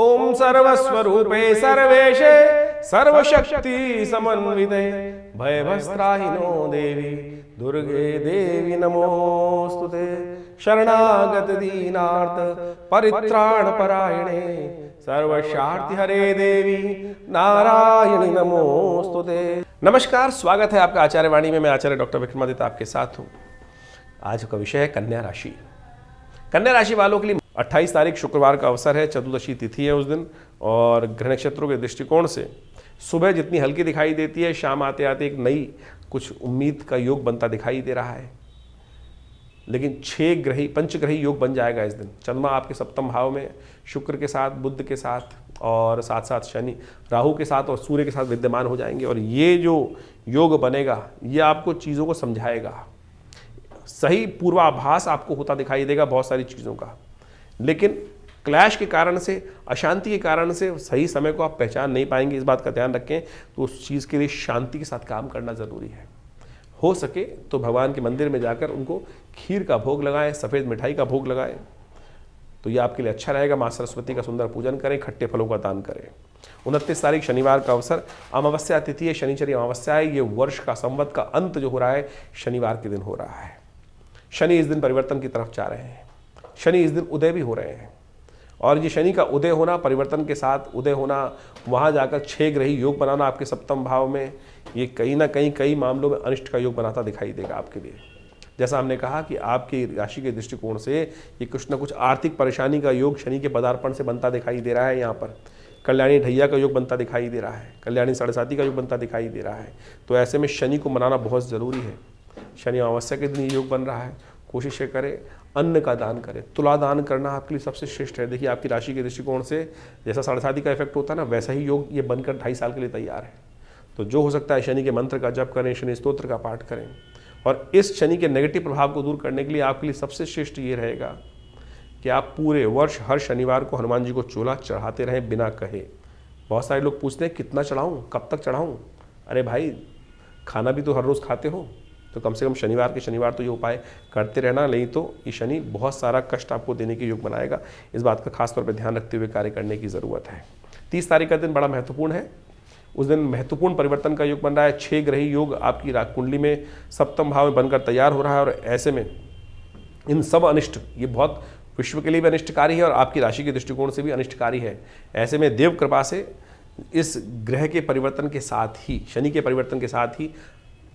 ओम सर्वस्वरूपे सर्वेशे सर्वशक्ति समन्विते भयभस्त्राहिनो देवी दुर्गे देवी नमोस्तुते। शरणागत दीनार्थ परित्राण परायणे सर्वशार्ति हरे देवी नारायणी नमोस्तुते। नमस्कार, स्वागत है आपका आचार्य वाणी में। मैं आचार्य डॉक्टर विक्रमादित्य आपके साथ हूँ। आज का विषय है कन्या राशि। कन्या राशि वालों के लिए 28 तारीख शुक्रवार का अवसर है, चतुर्दशी तिथि है उस दिन, और ग्रह नक्षत्रों के दृष्टिकोण से सुबह जितनी हल्की दिखाई देती है, शाम आते आते एक नई कुछ उम्मीद का योग बनता दिखाई दे रहा है। लेकिन 6 ग्रही पंचग्रही योग बन जाएगा इस दिन। चंद्रमा आपके सप्तम भाव में शुक्र के साथ, बुध के साथ और साथ साथ शनि राहु के साथ और सूर्य के साथ विद्यमान हो जाएंगे। और ये जो योग बनेगा ये आपको चीज़ों को समझाएगा, सही पूर्वाभास आपको होता दिखाई देगा बहुत सारी चीज़ों का। लेकिन क्लैश के कारण से, अशांति के कारण से सही समय को आप पहचान नहीं पाएंगे। इस बात का ध्यान रखें। तो उस चीज़ के लिए शांति के साथ काम करना ज़रूरी है। हो सके तो भगवान के मंदिर में जाकर उनको खीर का भोग लगाएं, सफ़ेद मिठाई का भोग लगाएं, तो ये आपके लिए अच्छा रहेगा। माँ सरस्वती का सुंदर पूजन करें, खट्टे फलों का दान करें। 29 तारीख शनिवार का अवसर, अमावस्या तिथि है, शनिचरी अमावस्या है। ये वर्ष का संवत का अंत जो हो रहा है शनिवार के दिन हो रहा है। शनि इस दिन परिवर्तन की तरफ जा रहे हैं। शनि इस दिन उदय भी हो रहे हैं। और ये शनि का उदय होना, परिवर्तन के साथ उदय होना, वहाँ जाकर 6 ग्रही योग बनाना आपके सप्तम भाव में, ये कहीं ना कहीं कई मामलों में अनिष्ट का योग बनाता दिखाई देगा आपके लिए। जैसा हमने कहा कि आपकी राशि के दृष्टिकोण से ये कुछ ना कुछ आर्थिक परेशानी का योग शनि के पदार्पण से बनता दिखाई दे रहा है। यहाँ पर कल्याणी ढैया का योग बनता दिखाई दे रहा है, कल्याणी साढ़े साथी का योग बनता दिखाई दे रहा है। तो ऐसे में शनि को मनाना बहुत ज़रूरी है। शनि अमावस्या के दिन योग बन रहा है। कोशिश करें अन्न का दान करें। तुला दान करना आपके लिए सबसे श्रेष्ठ है। देखिए आपकी राशि के दृष्टिकोण से जैसा साढ़े साथी का इफेक्ट होता है ना, वैसा ही योग ये बनकर 2.5 साल के लिए तैयार है। तो जो हो सकता है शनि के मंत्र का जप करें, शनि स्तोत्र का पाठ करें। और इस शनि के नेगेटिव प्रभाव को दूर करने के लिए आपके लिए सबसे श्रेष्ठ ये रहेगा कि आप पूरे वर्ष हर शनिवार को हनुमान जी को चोला चढ़ाते रहें बिना कहे। बहुत सारे लोग पूछते हैं कितना चढ़ाऊँ, कब तक चढ़ाऊँ। अरे भाई, खाना भी तो हर रोज़ खाते हो, तो कम से कम शनिवार के शनिवार तो ये उपाय करते रहना, नहीं तो ये शनि बहुत सारा कष्ट आपको देने के योग बनाएगा। इस बात का खास तौर पर ध्यान रखते हुए कार्य करने की ज़रूरत है। 30 तारीख का दिन बड़ा महत्वपूर्ण है। उस दिन महत्वपूर्ण परिवर्तन का योग बन रहा है। 6 ग्रही योग आपकी कुंडली में सप्तम भाव में बनकर तैयार हो रहा है। और ऐसे में इन सब अनिष्ट, ये बहुत विश्व के लिए भी अनिष्टकारी है और आपकी राशि के दृष्टिकोण से भी अनिष्टकारी है। ऐसे में देव कृपा से इस ग्रह के परिवर्तन के साथ ही, शनि के परिवर्तन के साथ ही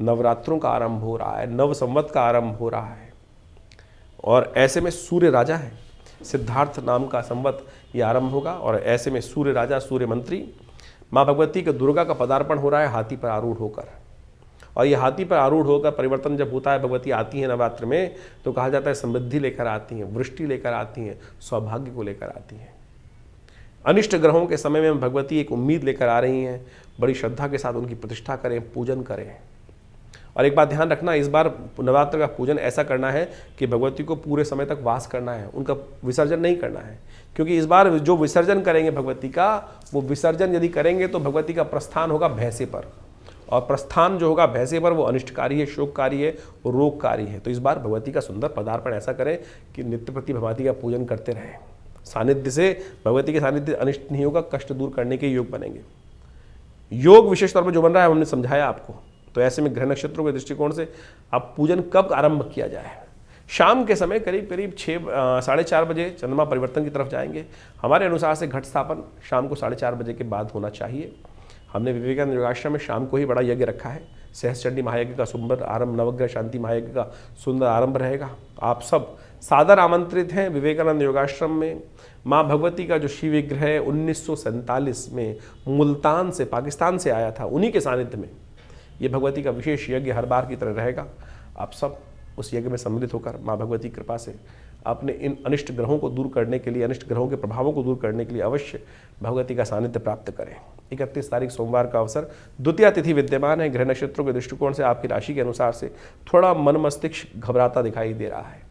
नवरात्रों का आरंभ हो रहा है, नव संवत का आरंभ हो रहा है। और ऐसे में सूर्य राजा है, सिद्धार्थ नाम का संवत ये आरंभ होगा। और ऐसे में सूर्य राजा, सूर्य मंत्री माँ भगवती के दुर्गा का पदार्पण हो रहा है हाथी पर आरूढ़ होकर। और ये हाथी पर आरूढ़ होकर परिवर्तन जब होता है, भगवती आती है नवरात्र में, तो कहा जाता है समृद्धि लेकर आती हैं, वृष्टि लेकर आती हैं, सौभाग्य को लेकर आती हैं। अनिष्ट ग्रहों के समय में भगवती एक उम्मीद लेकर आ रही हैं। बड़ी श्रद्धा के साथ उनकी प्रतिष्ठा करें, पूजन करें। और एक बात ध्यान रखना, इस बार नवरात्र का पूजन ऐसा करना है कि भगवती को पूरे समय तक वास करना है, उनका विसर्जन नहीं करना है। क्योंकि इस बार जो विसर्जन करेंगे भगवती का, वो विसर्जन यदि करेंगे तो भगवती का प्रस्थान होगा भैंसे पर। और प्रस्थान जो होगा भैंसे पर वो अनिष्टकारी है, शोककारी है, रोगकारी है। तो इस बार भगवती का सुंदर पदार्पण ऐसा करें कि नित्य प्रति भगवती का पूजन करते रहें। सानिध्य से, भगवती के सानिध्य अनिष्ट नहीं होगा, कष्ट दूर करने के योग बनेंगे। योग विशेष तौर पर जो बन रहा है हमने समझाया आपको। तो ऐसे में ग्रह नक्षत्रों के दृष्टिकोण से अब पूजन कब आरंभ किया जाए? शाम के समय करीब करीब 4:30 बजे चंद्रमा परिवर्तन की तरफ जाएंगे। हमारे अनुसार से घट स्थापन शाम को 4:30 बजे के बाद होना चाहिए। हमने विवेकानंद योगाश्रम में शाम को ही बड़ा यज्ञ रखा है। सहस्त्रचंडी महायज्ञ का सुंदर आरंभ, नवग्रह शांति महायज्ञ का सुंदर आरंभ रहेगा। आप सब सादर आमंत्रित हैं विवेकानंद योगाश्रम में। माँ भगवती का जो शिव विग्रह 1947 में मुल्तान से, पाकिस्तान से आया था, उन्हीं के सानिध्य में ये भगवती का विशेष यज्ञ हर बार की तरह रहेगा। आप सब उस यज्ञ में सम्मिलित होकर माँ भगवती कृपा से अपने इन अनिष्ट ग्रहों को दूर करने के लिए, अनिष्ट ग्रहों के प्रभावों को दूर करने के लिए अवश्य भगवती का सानिध्य प्राप्त करें। 31 तारीख सोमवार का अवसर, द्वितीया तिथि विद्यमान है। ग्रह नक्षत्रों के दृष्टिकोण से आपकी राशि के अनुसार से थोड़ा मन मस्तिष्क घबराता दिखाई दे रहा है।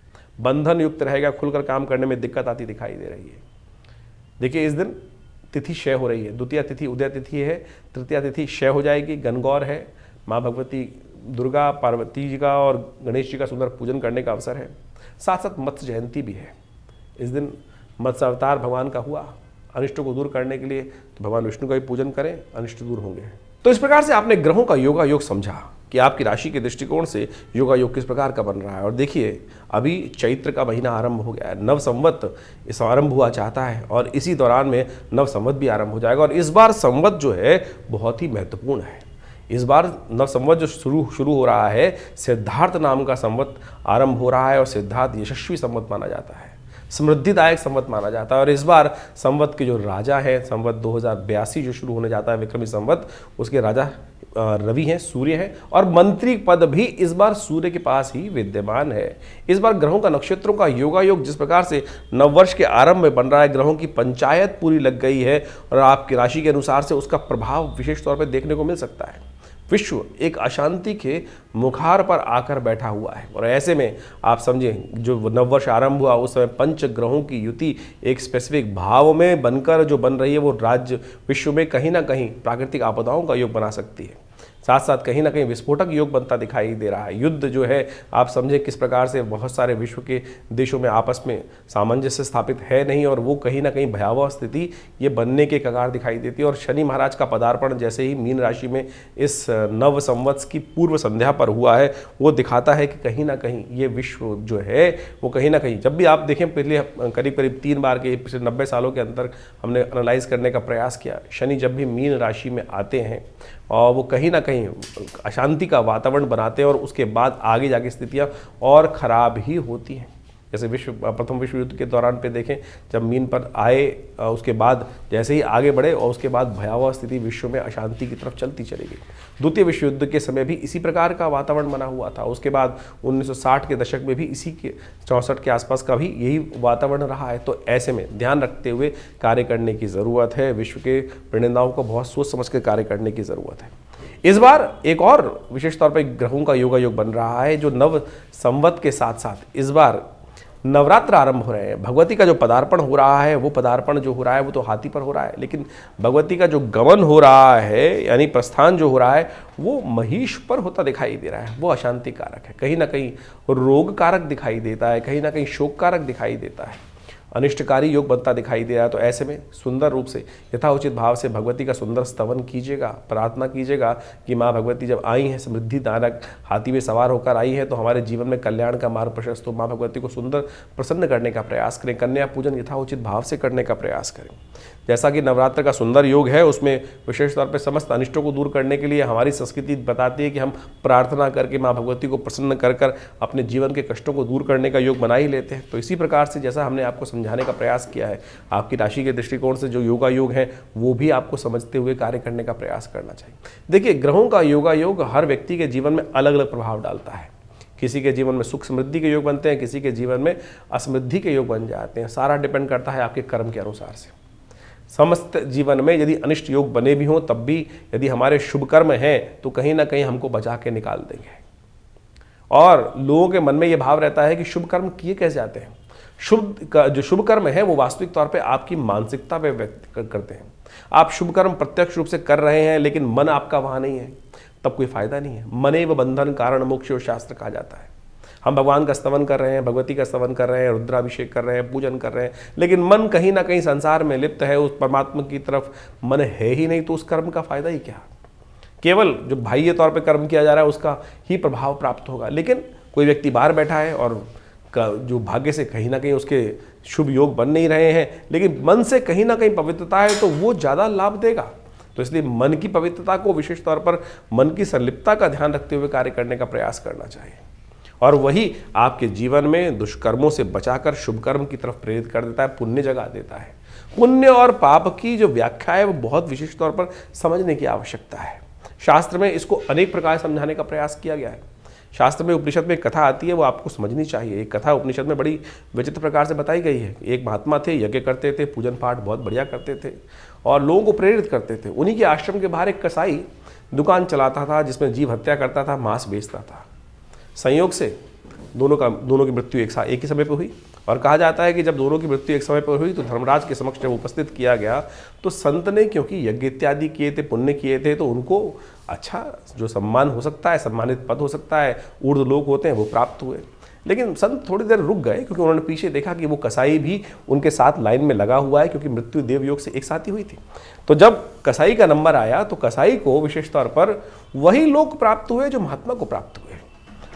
बंधन युक्त रहेगा, खुलकर काम करने में दिक्कत आती दिखाई दे रही है। देखिए इस दिन तिथि क्षय हो रही है। द्वितीया तिथि उदय तिथि है, तृतीया तिथि क्षय हो जाएगी। गणगौर है, माँ भगवती दुर्गा, पार्वती जी का और गणेश जी का सुंदर पूजन करने का अवसर है। साथ साथ मत्स्य जयंती भी है। इस दिन मत्स्य अवतार भगवान का हुआ। अनिष्टों को दूर करने के लिए तो भगवान विष्णु का भी पूजन करें, अनिष्ट दूर होंगे। तो इस प्रकार से आपने ग्रहों का योगा योग समझा कि आपकी राशि के दृष्टिकोण से योगा योग किस प्रकार का बन रहा है। और देखिए अभी चैत्र का महीना आरंभ हो गया है, नव संवत इस आरंभ हुआ चाहता है और इसी दौरान में नव संवत भी आरंभ हो जाएगा। और इस बार संवत जो है बहुत ही महत्वपूर्ण है। इस बार नव संवत जो शुरू हो रहा है, सिद्धार्थ नाम का संवत आरंभ हो रहा है और सिद्धार्थ यशस्वी संवत माना जाता है, समृद्धिदायक संवत माना जाता है। और इस बार संवत के जो राजा हैं, संवत 2082 जो शुरू होने जाता है विक्रमी संवत, उसके राजा रवि हैं, सूर्य हैं और मंत्री पद भी इस बार सूर्य के पास ही विद्यमान है। इस बार ग्रहों का नक्षत्रों का योगा योग जिस प्रकार से नववर्ष के आरंभ में बन रहा है, ग्रहों की पंचायत पूरी लग गई है और आपकी राशि के अनुसार से उसका प्रभाव विशेष तौर पर देखने को मिल सकता है। विश्व एक अशांति के मुखार पर आकर बैठा हुआ है और ऐसे में आप समझें जो नववर्ष आरंभ हुआ उस समय पंच ग्रहों की युति एक स्पेसिफिक भाव में बनकर जो बन रही है, वो राज्य विश्व में कहीं ना कहीं प्राकृतिक आपदाओं का योग बना सकती है। साथ साथ कहीं ना कहीं विस्फोटक योग बनता दिखाई दे रहा है। युद्ध जो है आप समझे किस प्रकार से बहुत सारे विश्व के देशों में आपस में सामंजस्य स्थापित है नहीं और वो कहीं ना कहीं भयावह स्थिति ये बनने के कगार दिखाई देती है। और शनि महाराज का पदार्पण जैसे ही मीन राशि में इस नव संवत्स की पूर्व संध्या पर हुआ है, वो दिखाता है कि कहीं ना कहीं ये विश्व जो है वो कहीं ना कहीं, जब भी आप देखें पिछले करीब करीब 3 बार के पिछले 90 सालों के अंदर हमने एनालाइज करने का प्रयास किया, शनि जब भी मीन राशि में आते हैं और वो कहीं ना कहीं अशांति का वातावरण बनाते हैं और उसके बाद आगे जाके स्थितियां और खराब ही होती हैं। जैसे प्रथम विश्व युद्ध के दौरान पे देखें, जब मीन पर आए उसके बाद जैसे ही आगे बढ़े और उसके बाद भयावह स्थिति विश्व में अशांति की तरफ चलती चली गई। द्वितीय विश्व युद्ध के समय भी इसी प्रकार का वातावरण बना हुआ था। उसके बाद 1960 के दशक में भी इसी के 64 के आसपास का भी यही वातावरण रहा है। तो ऐसे में ध्यान रखते हुए कार्य करने की ज़रूरत है। विश्व के प्रणेताओं को बहुत सोच समझ कर कार्य करने की ज़रूरत है। इस बार एक और विशेष तौर पर ग्रहों का योगा योग बन रहा है जो नव संवत के साथ साथ इस बार नवरात्र आरंभ हो रहे हैं। भगवती का जो पदार्पण हो रहा है, वो पदार्पण जो हो रहा है वो तो हाथी पर हो रहा है, लेकिन भगवती का जो गमन हो रहा है यानी प्रस्थान जो हो रहा है वो महिष पर होता दिखाई दे रहा है। वो अशांति कारक है, कहीं ना कहीं रोग कारक दिखाई देता है, कहीं ना कहीं शोक कारक दिखाई देता है, अनिष्टकारी योग बनता दिखाई दे रहा है। तो ऐसे में सुंदर रूप से यथाउचित भाव से भगवती का सुंदर स्तवन कीजिएगा, प्रार्थना कीजिएगा कि माँ भगवती जब आई हैं समृद्धि दानक हाथी में सवार होकर आई हैं तो हमारे जीवन में कल्याण का मार्ग प्रशस्त हो। माँ भगवती को सुंदर प्रसन्न करने का प्रयास करें, कन्या पूजन यथाउचित भाव से करने का प्रयास करें। जैसा कि नवरात्र का सुंदर योग है, उसमें विशेष तौर पर समस्त अनिष्टों को दूर करने के लिए हमारी संस्कृति बताती है कि हम प्रार्थना करके माँ भगवती को प्रसन्न कर कर अपने जीवन के कष्टों को दूर करने का योग बना ही लेते हैं। तो इसी प्रकार से जैसा हमने आपको समझाने का प्रयास किया है, आपकी राशि के दृष्टिकोण से जो योगा योग है वो भी आपको समझते हुए कार्य करने का प्रयास करना चाहिए। देखिए, ग्रहों का योगा योग हर व्यक्ति के जीवन में अलग अलग प्रभाव डालता है। किसी के जीवन में सुख समृद्धि के योग बनते हैं, किसी के जीवन में असमृद्धि के योग बन जाते हैं। सारा डिपेंड करता है आपके कर्म के अनुसार से। समस्त जीवन में यदि अनिष्ट योग बने भी हों तब भी यदि हमारे शुभ कर्म हैं तो कहीं ना कहीं हमको बचा के निकाल देंगे। और लोगों के मन में ये भाव रहता है कि शुभ कर्म किए कैसे जाते हैं। जो शुभ कर्म है वो वास्तविक तौर पे आपकी मानसिकता पे व्यक्त करते हैं। आप शुभ कर्म प्रत्यक्ष रूप से कर रहे हैं लेकिन मन आपका वहाँ नहीं है, तब कोई फायदा नहीं है। मनेव बंधन कारण मोक्ष शास्त्र कहा जाता है। हम भगवान का स्तवन कर रहे हैं, भगवती का स्तवन कर रहे हैं, रुद्राभिषेक कर रहे हैं, पूजन कर रहे हैं, लेकिन मन कहीं ना कहीं संसार में लिप्त है, उस परमात्मा की तरफ मन है ही नहीं, तो उस कर्म का फायदा ही क्या। केवल जो बाह्य तौर पे कर्म किया जा रहा है उसका ही प्रभाव प्राप्त होगा। लेकिन कोई व्यक्ति बाहर बैठा है और जो भाग्य से कहीं ना कहीं उसके शुभ योग बन नहीं रहे हैं, लेकिन मन से कहीं ना कहीं पवित्रता है तो वो ज़्यादा लाभ देगा। तो इसलिए मन की पवित्रता को विशेष तौर पर मन की संलिप्तता का ध्यान रखते हुए कार्य करने का प्रयास करना चाहिए, और वही आपके जीवन में दुष्कर्मों से बचाकर शुभ कर्म की तरफ प्रेरित कर देता है, पुण्य जगा देता है। पुण्य और पाप की जो व्याख्या है वो बहुत विशेष तौर पर समझने की आवश्यकता है। शास्त्र में इसको अनेक प्रकार समझाने का प्रयास किया गया है। शास्त्र में उपनिषद में एक कथा आती है, वो आपको समझनी चाहिए। एक कथा उपनिषद में बड़ी विचित्र प्रकार से बताई गई है। एक महात्मा थे, यज्ञ करते थे, पूजन पाठ बहुत बढ़िया करते थे और लोगों को प्रेरित करते थे। उन्हीं के आश्रम के बाहर एक कसाई दुकान चलाता था जिसमें जीव हत्या करता था, मांस बेचता था। संयोग से दोनों की मृत्यु एक ही समय पर हुई, और कहा जाता है कि जब दोनों की मृत्यु एक समय पर हुई तो धर्मराज के समक्ष जब उपस्थित किया गया तो संत ने, क्योंकि यज्ञ इत्यादि किए थे, पुण्य किए थे, तो उनको अच्छा जो सम्मान हो सकता है, सम्मानित पद हो सकता है, ऊर्ध्व लोक होते हैं, वो प्राप्त हुए। लेकिन संत थोड़ी देर रुक गए क्योंकि उन्होंने पीछे देखा कि वो कसाई भी उनके साथ लाइन में लगा हुआ है, क्योंकि मृत्यु देवयोग से एक साथ ही हुई थी। तो जब कसाई का नंबर आया तो कसाई को विशेष तौर पर वही लोग प्राप्त हुए जो महात्मा को प्राप्त हुए।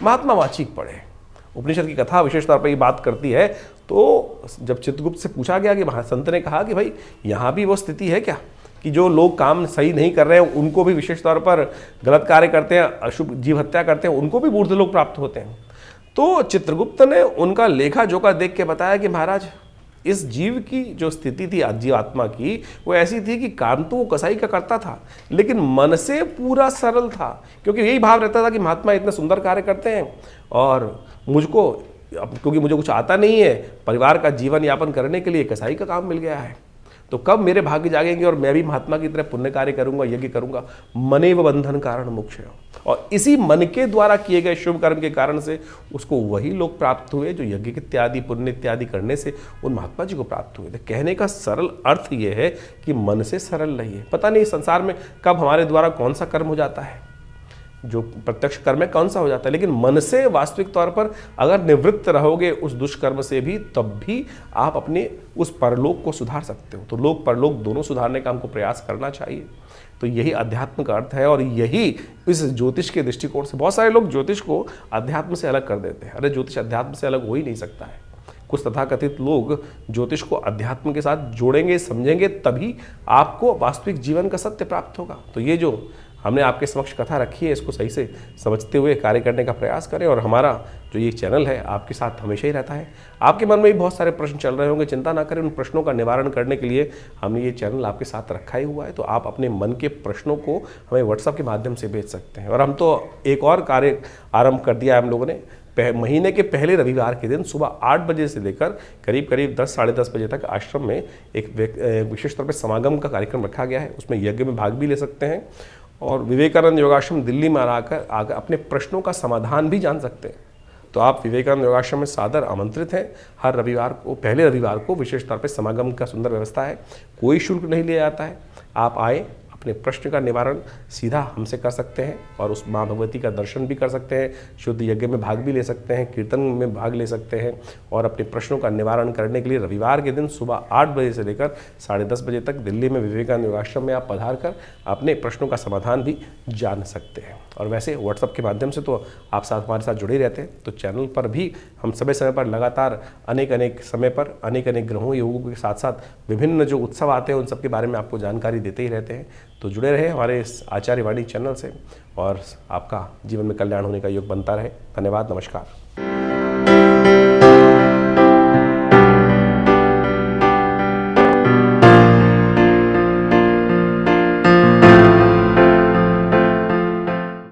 महात्मा वाचिक पढ़े। उपनिषद की कथा विशेष तौर पर ये बात करती है। तो जब चित्रगुप्त से पूछा गया कि संत ने कहा कि भाई यहाँ भी वो स्थिति है क्या कि जो लोग काम सही नहीं कर रहे हैं उनको भी विशेष तौर पर गलत कार्य करते हैं, अशुभ जीव हत्या करते हैं, उनको भी बूढ़े लोग प्राप्त होते हैं। तो चित्रगुप्त ने उनका लेखा जोखा देख के बताया कि महाराज इस जीव की जो स्थिति थी जीव आत्मा की वो ऐसी थी कि काम तो वो कसाई का करता था लेकिन मन से पूरा सरल था, क्योंकि यही भाव रहता था कि महात्मा इतने सुंदर कार्य करते हैं और मुझको क्योंकि मुझे कुछ आता नहीं है, परिवार का जीवन यापन करने के लिए कसाई का काम मिल गया है, तो कब मेरे भाग्य जागेंगे और मैं भी महात्मा की तरह पुण्य कार्य करूंगा, यज्ञ करूंगा। मनेव बंधन कारण मोक्ष। और इसी मन के द्वारा किए गए शुभ कर्म के कारण से उसको वही लोग प्राप्त हुए जो यज्ञ इत्यादि पुण्य इत्यादि करने से उन महात्मा जी को प्राप्त हुए थे। कहने का सरल अर्थ यह है कि मन से सरल रहिए। पता नहीं संसार में कब हमारे द्वारा कौन सा कर्म हो जाता है, जो प्रत्यक्ष कर्म है कौन सा हो जाता है, लेकिन मन से वास्तविक तौर पर अगर निवृत्त रहोगे उस दुष्कर्म से भी, तब भी आप अपने उस परलोक को सुधार सकते हो। तो लोक परलोक दोनों सुधारने का हमको प्रयास करना चाहिए। तो यही अध्यात्म का अर्थ है और यही इस ज्योतिष के दृष्टिकोण से बहुत सारे लोग ज्योतिष को अध्यात्म से अलग कर देते हैं। अरे ज्योतिष अध्यात्म से अलग हो ही नहीं सकता है। कुछ तथाकथित लोग ज्योतिष को अध्यात्म के साथ जोड़ेंगे, समझेंगे, तभी आपको वास्तविक जीवन का सत्य प्राप्त होगा। तो ये जो हमने आपके समक्ष कथा रखी है इसको सही से समझते हुए कार्य करने का प्रयास करें। और हमारा जो ये चैनल है आपके साथ हमेशा ही रहता है। आपके मन में भी बहुत सारे प्रश्न चल रहे होंगे, चिंता ना करें, उन प्रश्नों का निवारण करने के लिए हमने ये चैनल आपके साथ रखा ही हुआ है। तो आप अपने मन के प्रश्नों को हमें व्हाट्सएप के माध्यम से भेज सकते हैं। और हम तो एक और कार्य आरंभ कर दिया है हम लोगों ने। महीने के पहले रविवार के दिन सुबह 8 बजे से लेकर करीब करीब 10 साढ़े 10 बजे तक आश्रम में एक विशेष तौर पर समागम का कार्यक्रम रखा गया है। उसमें यज्ञ में भाग भी ले सकते हैं और विवेकानंद योगाश्रम दिल्ली में आकर अपने प्रश्नों का समाधान भी जान सकते हैं। तो आप विवेकानंद योगाश्रम में सादर आमंत्रित हैं। हर रविवार को, पहले रविवार को विशेष तौर पे समागम का सुंदर व्यवस्था है, कोई शुल्क नहीं लिया जाता है। आप आए, अपने प्रश्न का निवारण सीधा हमसे कर सकते हैं और उस माँ भगवती का दर्शन भी कर सकते हैं, शुद्ध यज्ञ में भाग भी ले सकते हैं, कीर्तन में भाग ले सकते हैं और अपने प्रश्नों का निवारण करने के लिए रविवार के दिन सुबह 8 बजे से लेकर साढ़े 10 बजे तक दिल्ली में विवेकानंद योगाश्रम में आप पधार कर अपने प्रश्नों का समाधान भी जान सकते हैं। और वैसे व्हाट्सएप के माध्यम से तो आप साथ हमारे साथ जुड़े रहते हैं। तो चैनल पर भी हम समय समय पर लगातार अनेक समय पर अनेक ग्रहों योगों के साथ साथ विभिन्न जो उत्सव आते हैं उन सब के बारे में आपको जानकारी देते ही रहते हैं। तो जुड़े रहे हमारे इस आचार्यवाणी चैनल से और आपका जीवन में कल्याण होने का योग बनता रहे। धन्यवाद, नमस्कार।